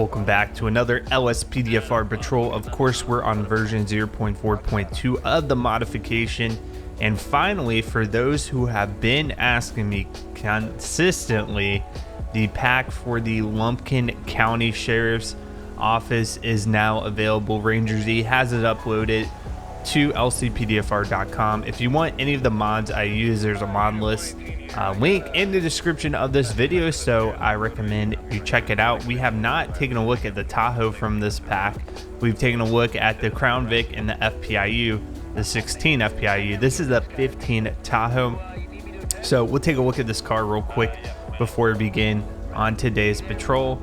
Welcome back to another LSPDFR patrol. Of course, we're on version 0.4.2 of the modification. And finally, for those who have been asking me consistently, the pack for the Lumpkin County Sheriff's Office is now available. Ranger Z has it uploaded to lcpdfr.com. If you want any of the mods I use, there's a mod list link in the description of this video, so I recommend you check it out. We have not taken a look at the Tahoe from this pack. We've taken a look at the Crown Vic and the FPIU, the 16 FPIU. This is a 15 Tahoe. So we'll take a look at this car real quick before we begin on today's patrol.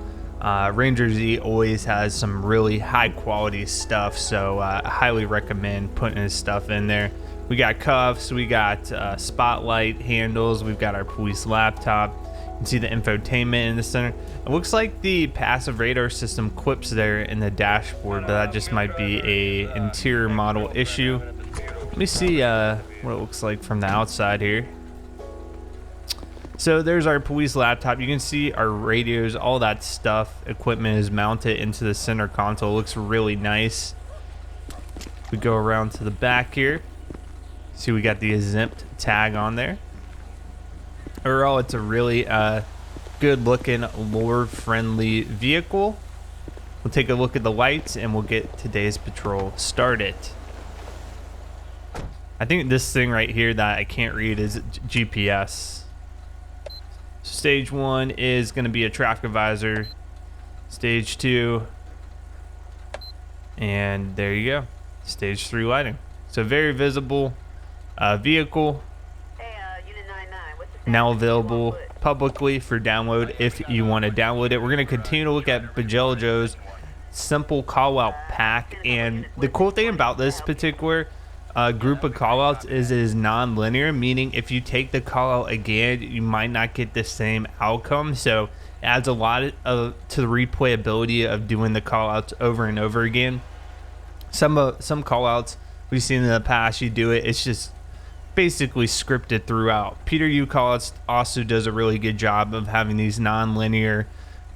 Ranger Z always has some really high quality stuff, so I highly recommend putting his stuff in there. We got cuffs, we got spotlight handles, we've got our police laptop. You can see the infotainment in the center. It looks like the passive radar system clips there in the dashboard, but that just might be a interior model issue. Let me see what it looks like from the outside here. So there's our police laptop. You can see our radios, all that stuff, equipment is mounted into the center console. It looks really nice. We go around to the back here. See, we got the exempt tag on there. Overall, it's a really good looking, lore friendly vehicle. We'll take a look at the lights and we'll get today's patrol started. I think this thing right here that I can't read is GPS. Stage 1 is going to be a traffic advisor. Stage 2, and there you go. Stage 3 lighting. So very visible vehicle. Now available publicly for download if you want to download it. We're going to continue to look at Bajel Joe's simple call out pack, and the cool thing about this particular group of callouts is it is non-linear, meaning if you take the call out again, you might not get the same outcome. So it adds a lot to the replayability of doing the callouts over and over again. Some callouts we've seen in the past, you do it, it's just basically scripted throughout. Peter U callouts also does a really good job of having these non-linear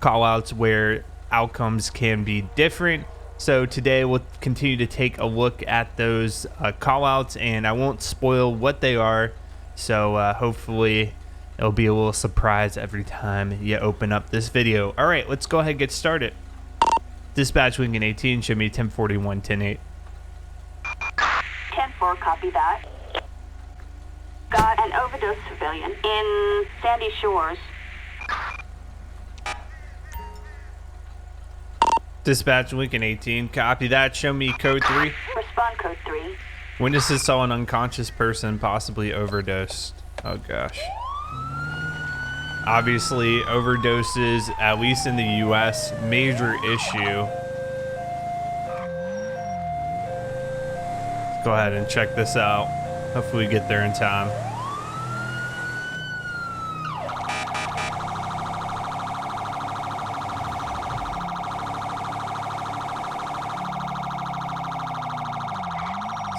callouts where outcomes can be different. So today we'll continue to take a look at those callouts, and I won't spoil what they are. So hopefully it'll be a little surprise every time you open up this video. All right, let's go ahead and get started. Dispatch Lincoln 18, show me 1041, 10-8. 10-4, copy that. Got an overdose civilian in Sandy Shores. Dispatch Lincoln 18, copy that. Show me code 3. Respond code 3. Witnesses saw an unconscious person, possibly overdosed. Oh gosh. Obviously, overdoses, at least in the US, major issue. Let's go ahead and check this out. Hopefully we get there in time.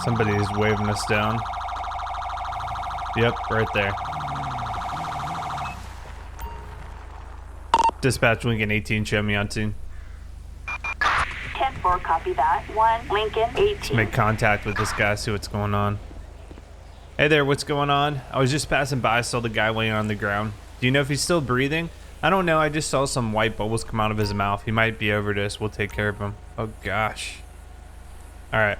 Somebody is waving us down. Yep, right there. Dispatch Lincoln 18, show me on scene. 10-4, copy that. 1 Lincoln 18. Let's make contact with this guy, see what's going on. Hey there, what's going on? I was just passing by, saw the guy laying on the ground. Do you know if he's still breathing? I don't know, I just saw some white bubbles come out of his mouth. He might be overdosed. We'll take care of him. Oh gosh. Alright.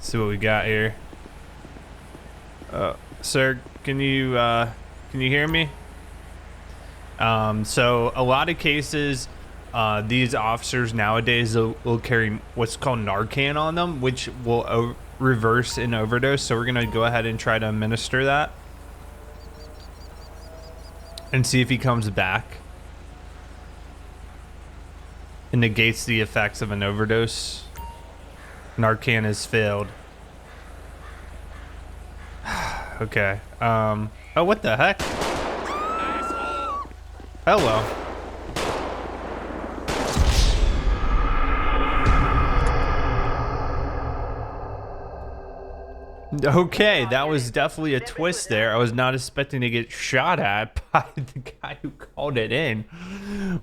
See what we got here. Sir, can you hear me? So a lot of cases, these officers nowadays will carry what's called Narcan on them, which will reverse an overdose. So we're gonna go ahead and try to administer that and see if he comes back and negates the effects of an overdose. Narcan has failed. Okay. Oh, what the heck? Hello. Okay, that was definitely a twist there. I was not expecting to get shot at by the guy who called it in.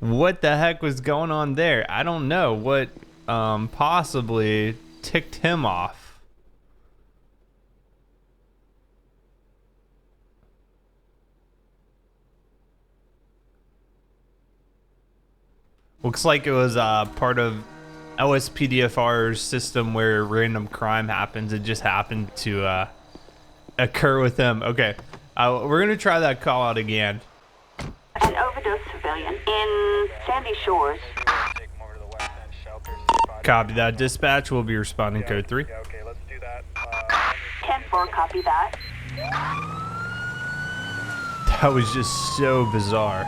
What the heck was going on there? I don't know what possibly ticked him off. Looks like it was part of LSPDFR's system where random crime happens. It just happened to occur with them. Okay, we're gonna try that call out again. An overdosed civilian in Sandy Shores. Copy that. Dispatch will be responding code 3. Yeah, okay, let's do that. 10-4, copy that. That was just so bizarre.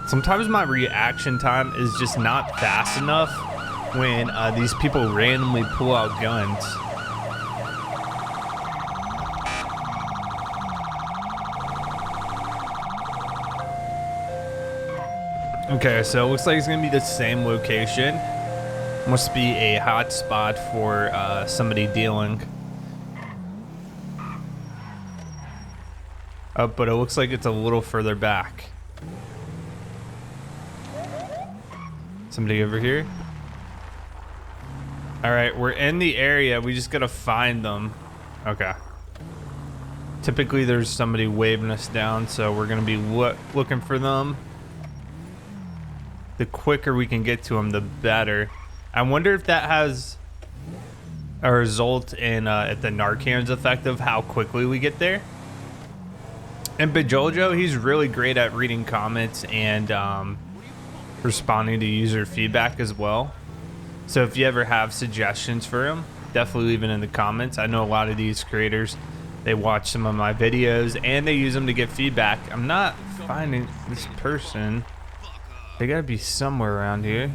Sometimes my reaction time is just not fast enough when these people randomly pull out guns. Okay, so it looks like it's gonna be the same location. Must be a hot spot for somebody dealing. Oh, but it looks like it's a little further back. Somebody over here. All right, we're in the area. We just gotta find them. Okay. Typically there's somebody waving us down, so we're gonna be looking for them. The quicker we can get to them, the better. I wonder if that has a result in if the Narcan's effective, how quickly we get there. And Bajoljo, he's really great at reading comments and responding to user feedback as well. So if you ever have suggestions for him, definitely leave it in the comments. I know a lot of these creators, they watch some of my videos and they use them to get feedback. I'm not finding this person. They gotta be somewhere around here.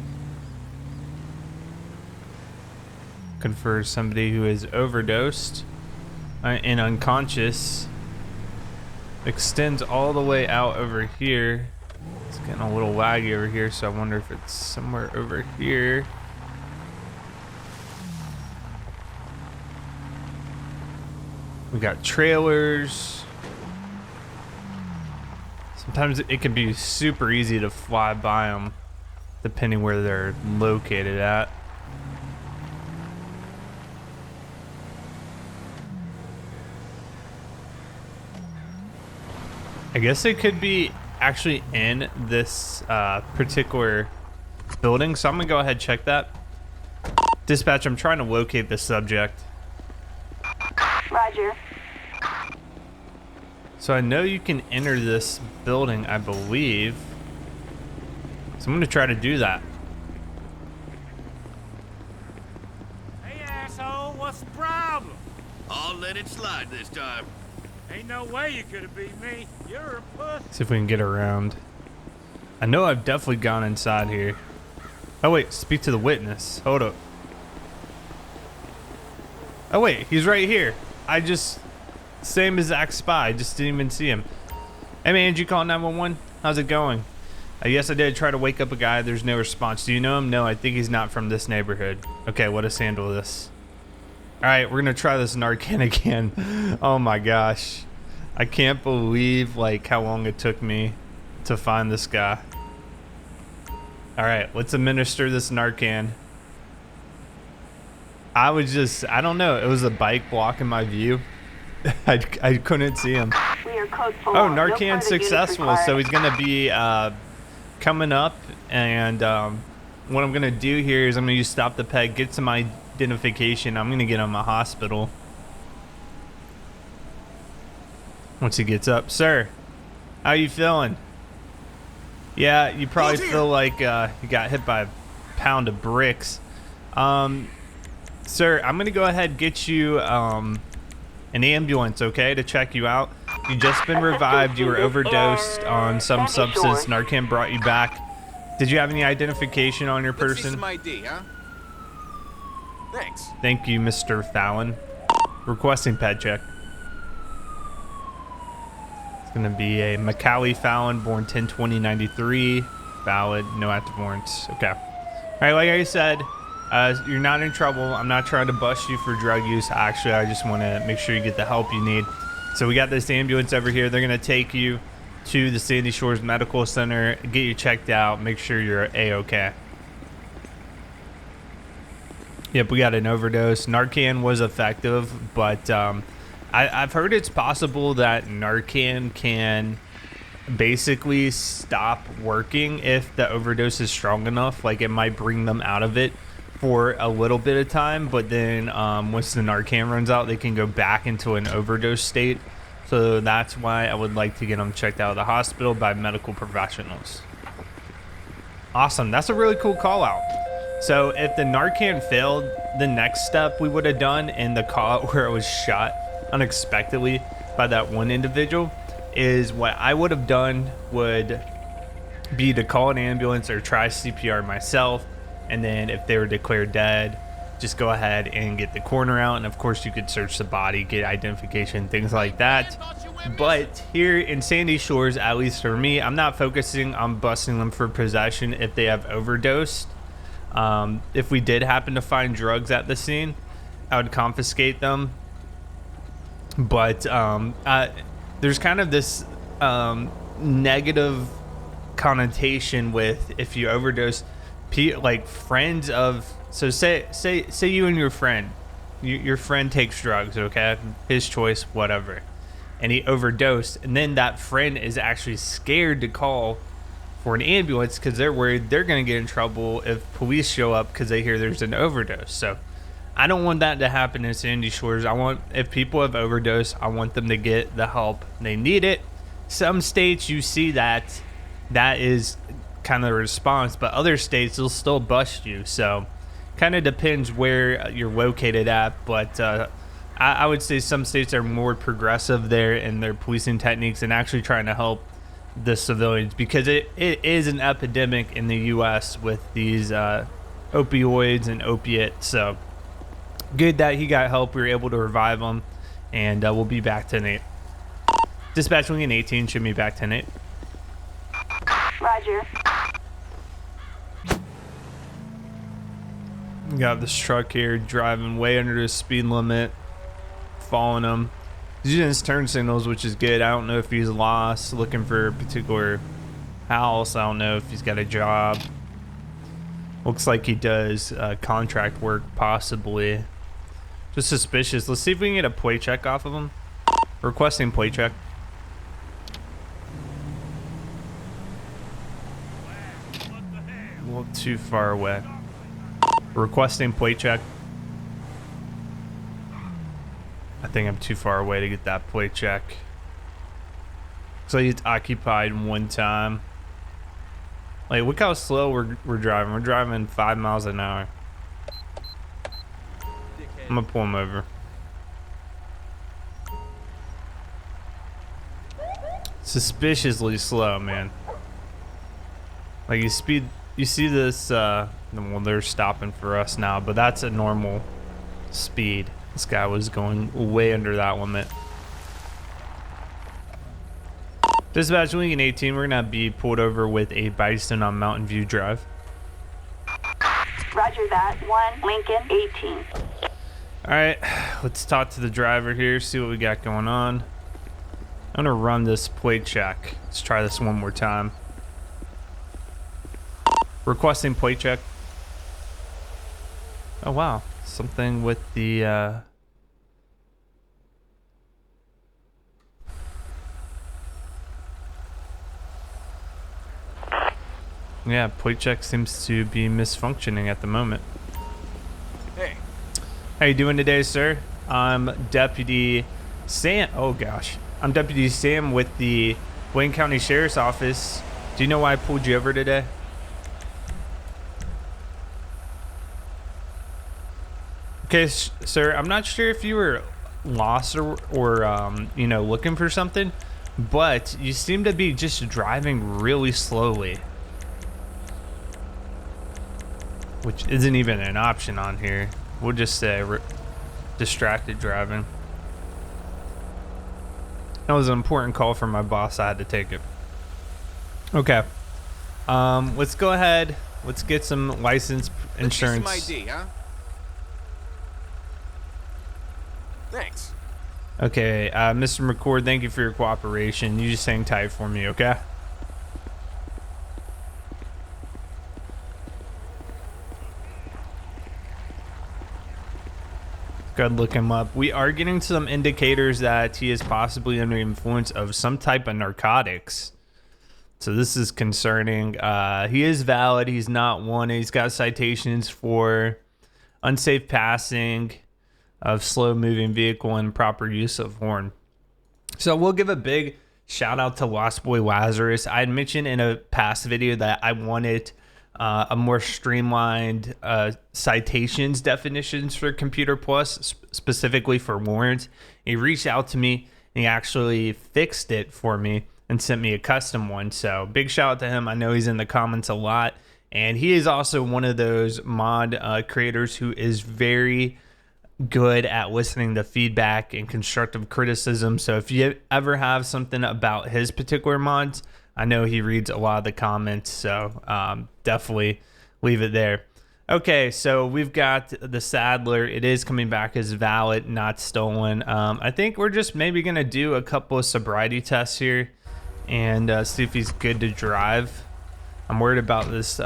Looking for somebody who is overdosed and unconscious. Extends all the way out over here. It's getting a little laggy over here, so I wonder if it's somewhere over here. We got trailers. Sometimes it can be super easy to fly by them, depending where they're located at. I guess it could be actually in this particular building, so I'm gonna go ahead and check that. Dispatch, I'm trying to locate the subject. Roger. So I know you can enter this building, I believe. So I'm gonna try to do that. Hey, asshole, what's the problem? I'll let it slide this time. Ain't no way you could have beat me. You're a puss. See if we can get around. I know I've definitely gone inside here. Oh wait, speak to the witness. Hold up. Oh wait, he's right here. Same exact spy, just didn't even see him. Hey man, did you call 911? How's it going? Yes, I did try to wake up a guy. There's no response. Do you know him? No, I think he's not from this neighborhood. Okay, let us handle this. All right, we're gonna try this Narcan again. Oh my gosh. I can't believe like how long it took me to find this guy. All right, let's administer this Narcan. I don't know. It was a bike blocking my view. I couldn't see him. We are code 4. Oh, No Narcan further successful. units So required. he's gonna be coming up, and what I'm gonna do here is I'm gonna use stop the peg, get some identification. I'm gonna get him a hospital once he gets up. Sir, how you feeling? Yeah, you probably feel like you got hit by a pound of bricks. Sir, I'm gonna go ahead and get you an ambulance, okay, to check you out. You just been revived. You were overdosed on some substance. Narcan brought you back. Did you have any identification on your Let's see person? some ID, huh? Thanks. Thank you, Mr. Fallon. Requesting ped check. It's gonna be a Macaulay Fallon, born 10/20/93. Valid, no active warrants. Okay. All right, like I said, You're not in trouble. I'm not trying to bust you for drug use. Actually, I just want to make sure you get the help you need. So we got this ambulance over here. They're going to take you to the Sandy Shores Medical Center, get you checked out, make sure you're A-okay. Yep, we got an overdose. Narcan was effective, but I've heard it's possible that Narcan can basically stop working if the overdose is strong enough. Like, it might bring them out of it for a little bit of time, but then once the Narcan runs out, they can go back into an overdose state. So that's why I would like to get them checked out of the hospital by medical professionals. Awesome. That's a really cool call out. So if the Narcan failed, the next step we would have done in the call out where I was shot unexpectedly by that one individual is what I would have done would be to call an ambulance or try CPR myself. And then if they were declared dead, just go ahead and get the coroner out. And of course you could search the body, get identification, things like that. But here in Sandy Shores, at least for me, I'm not focusing on busting them for possession if they have overdosed. If we did happen to find drugs at the scene, I would confiscate them. But there's kind of this negative connotation with if you overdose, like friends of. So say you and your friend, your friend takes drugs, okay, his choice, whatever, and he overdosed, and then that friend is actually scared to call for an ambulance because they're worried they're going to get in trouble if police show up because they hear there's an overdose. So I don't want that to happen in Sandy Shores. If people have overdosed, I want them to get the help they need it. Some states you see that is kind of the response, but other states will still bust you. So kind of depends where you're located at, but I would say some states are more progressive there in their policing techniques and actually trying to help the civilians, because it is an epidemic in the U.S. with these opioids and opiates. So good that he got help. We were able to revive him, and we'll be back 10-8. Dispatch wing in 18 should be back 10-8. Roger. Got this truck here driving way under the speed limit, following him. He's using his turn signals, which is good. I don't know if he's lost, looking for a particular house. I don't know if he's got a job. Looks like he does contract work, possibly. Just suspicious. Let's see if we can get a plate check off of him. Requesting plate check. A little too far away. Requesting plate check. I think I'm too far away to get that plate check. So he's occupied one time. Like, look how slow we're driving. We're driving 5 miles an hour. I'm gonna pull him over. Suspiciously slow, man. Like, you see this, well, they're stopping for us now, but that's a normal speed. This guy was going way under that limit. Dispatch wing in 18, we're gonna be pulled over with a Bison on Mountain View Drive. Roger that. 1 Lincoln 18. All right, let's talk to the driver here, see what we got going on. I'm gonna run this plate check. Let's try this one more time. Requesting plate check. Oh wow, something with the yeah, plate check seems to be misfunctioning at the moment. Hey. How you doing today, sir? I'm Deputy Sam. Oh gosh, I'm Deputy Sam with the Wayne County Sheriff's Office. Do you know why I pulled you over today? Okay, sir, I'm not sure if you were lost or you know, looking for something, but you seem to be just driving really slowly, which isn't even an option on here. We'll just say distracted driving. That was an important call from my boss. I had to take it. Okay, let's go ahead. Let's get some license insurance. Let's see some ID, huh? Thanks. Okay, Mr. McCord, thank you for your cooperation. You just hang tight for me, okay? Go ahead, look him up. We are getting some indicators that he is possibly under the influence of some type of narcotics. So this is concerning. He is valid. He's not wanted. He's got citations for unsafe passing of slow-moving vehicle and improper use of horn. So we'll give a big shout out to Lost Boy Lazarus. I had mentioned in a past video that I wanted a more streamlined citations definitions for Computer Plus, specifically for warrants. He reached out to me and he actually fixed it for me and sent me a custom one. So big shout out to him. I know he's in the comments a lot, and he is also one of those mod creators who is very good at listening to feedback and constructive criticism. So if you ever have something about his particular mods, I know he reads a lot of the comments, so definitely leave it there. Okay, so we've got the Sadler. It is coming back as valid, not stolen. I think we're just maybe going to do a couple of sobriety tests here and see if he's good to drive. I'm worried about this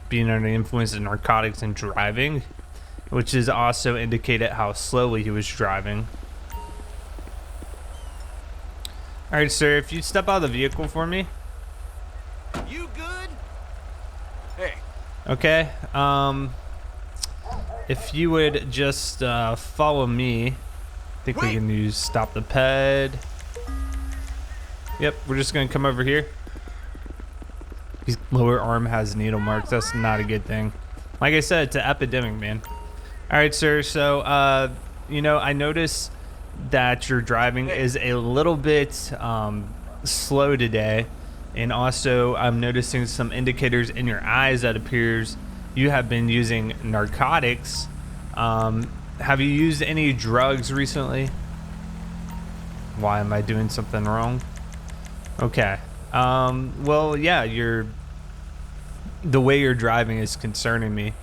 being under the influence of narcotics and driving, which is also indicated how slowly he was driving. All right, sir, if you step out of the vehicle for me. You good? Hey. Okay. If you would just follow me. I think we can use stop the ped. Yep, we're just gonna come over here. His lower arm has needle marks. That's not a good thing. Like I said, it's an epidemic, man. All right, sir. So, you know, I noticed that your driving is a little bit slow today, and also I'm noticing some indicators in your eyes that appears you have been using narcotics. Have you used any drugs recently? Why am I doing something wrong? Okay. Well, yeah, the way you're driving is concerning me.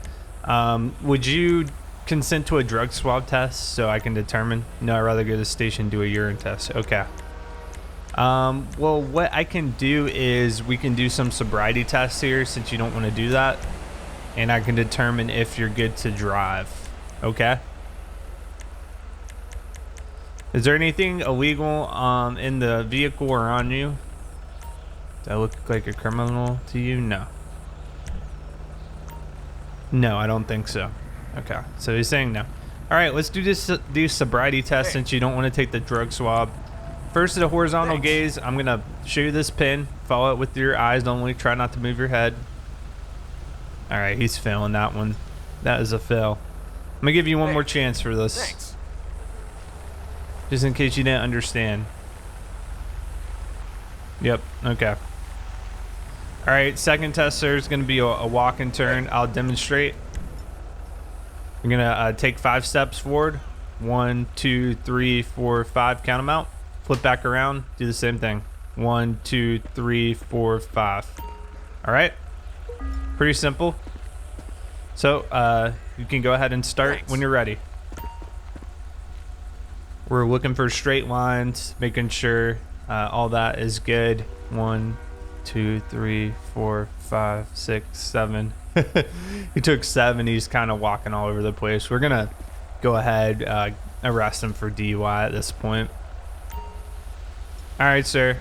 Would you consent to a drug swab test so I can determine? No, I'd rather go to the station and do a urine test. Okay. Well, what I can do is we can do some sobriety tests here since you don't want to do that, and I can determine if you're good to drive. Okay. Is there anything illegal in the vehicle or on you? Do I look like a criminal to you? No. No, I don't think so. Okay, so he's saying no. All right, let's do sobriety test since you don't want to take the drug swab. First, the horizontal gaze. I'm gonna show you this pin. Follow it with your eyes only. Try not to move your head. All right, he's failing that one. That is a fail. I'm gonna give you one more chance for this. Thanks. Just in case you didn't understand. Yep, okay. All right, second test, sir, is gonna be a walk and turn. I'll demonstrate. You're gonna take 5 steps forward. 1, 2, 3, 4, 5. Count them out. Flip back around. Do the same thing. 1, 2, 3, 4, 5. All right. Pretty simple. So you can go ahead and start when you're ready. We're looking for straight lines, making sure all that is good. 1, 2, 3, 4, 5, 6, 7. He took 7. He's kind of walking all over the place. We're gonna go ahead, arrest him for DUI at this point. All right, sir.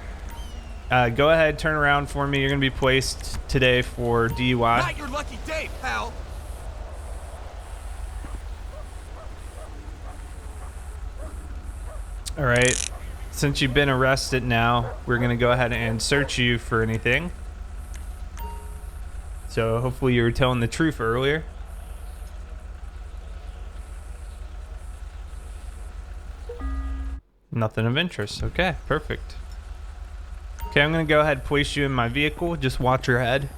Go ahead, turn around for me. You're gonna be placed today for DUI. Not your lucky day, pal. All right. Since you've been arrested now, we're gonna go ahead and search you for anything. So hopefully you were telling the truth earlier. Nothing of interest. Okay, perfect. Okay, I'm gonna go ahead and place you in my vehicle. Just watch your head.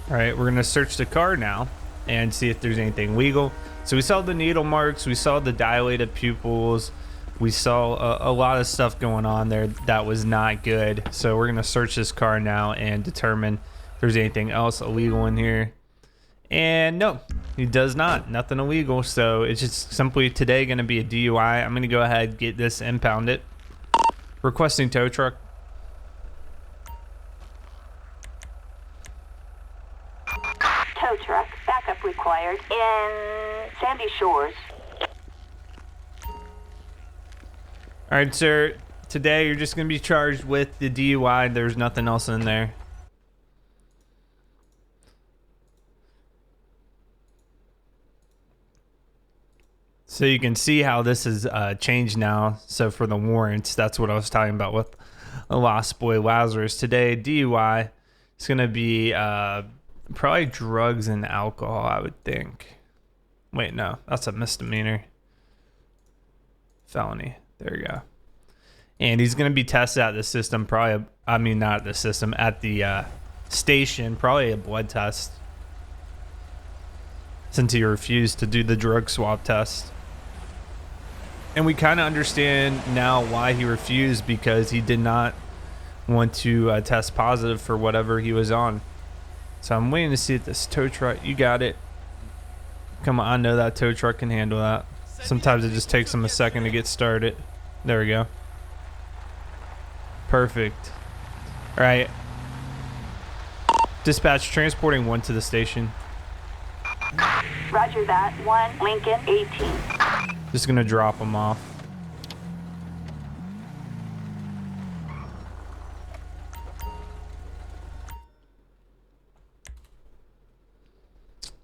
All right, we're gonna search the car now and see if there's anything legal. So we saw the needle marks, we saw the dilated pupils, we saw a lot of stuff going on there that was not good. So we're gonna search this car now and determine if there's anything else illegal in here. And no, he does not. Nothing illegal. So it's just simply today gonna be a DUI. I'm gonna go ahead and get this impounded. Requesting tow truck. Tow truck, backup required in Sandy Shores. All right, sir. Today you're just gonna be charged with the DUI. There's nothing else in there. So you can see how this has changed now. So for the warrants, that's what I was talking about with the Lost Boy Lazarus. Today, DUI is gonna be probably drugs and alcohol, I would think. Wait, no, that's a misdemeanor. Felony. There you go. And he's going to be tested at the system, probably, I mean, not at the system, at the station, probably a blood test. Since he refused to do the drug swab test. And we kind of understand now why he refused, because he did not want to test positive for whatever he was on. So I'm waiting to see if this tow truck, you got it. Come on, I know that tow truck can handle that. Sometimes it just takes them a second to get started. There we go. Perfect. All right. Dispatch, transporting 1 to the station. Roger that. 1 Lincoln 18. Just gonna drop them off.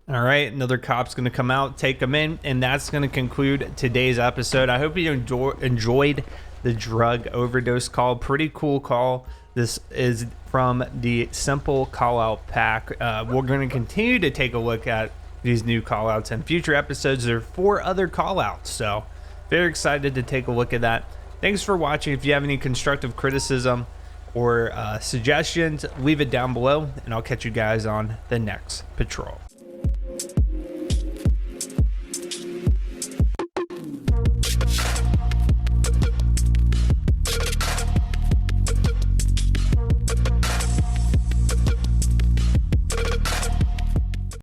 All right, another cop's gonna come out, take them in, and that's gonna conclude today's episode. I hope you enjoyed the drug overdose call. Pretty cool call. This is from the Simple Callout pack. We're gonna continue to take a look at these new callouts in future episodes. There are 4 other callouts, so very excited to take a look at that. Thanks for watching. If you have any constructive criticism or suggestions, leave it down below, and I'll catch you guys on the next patrol.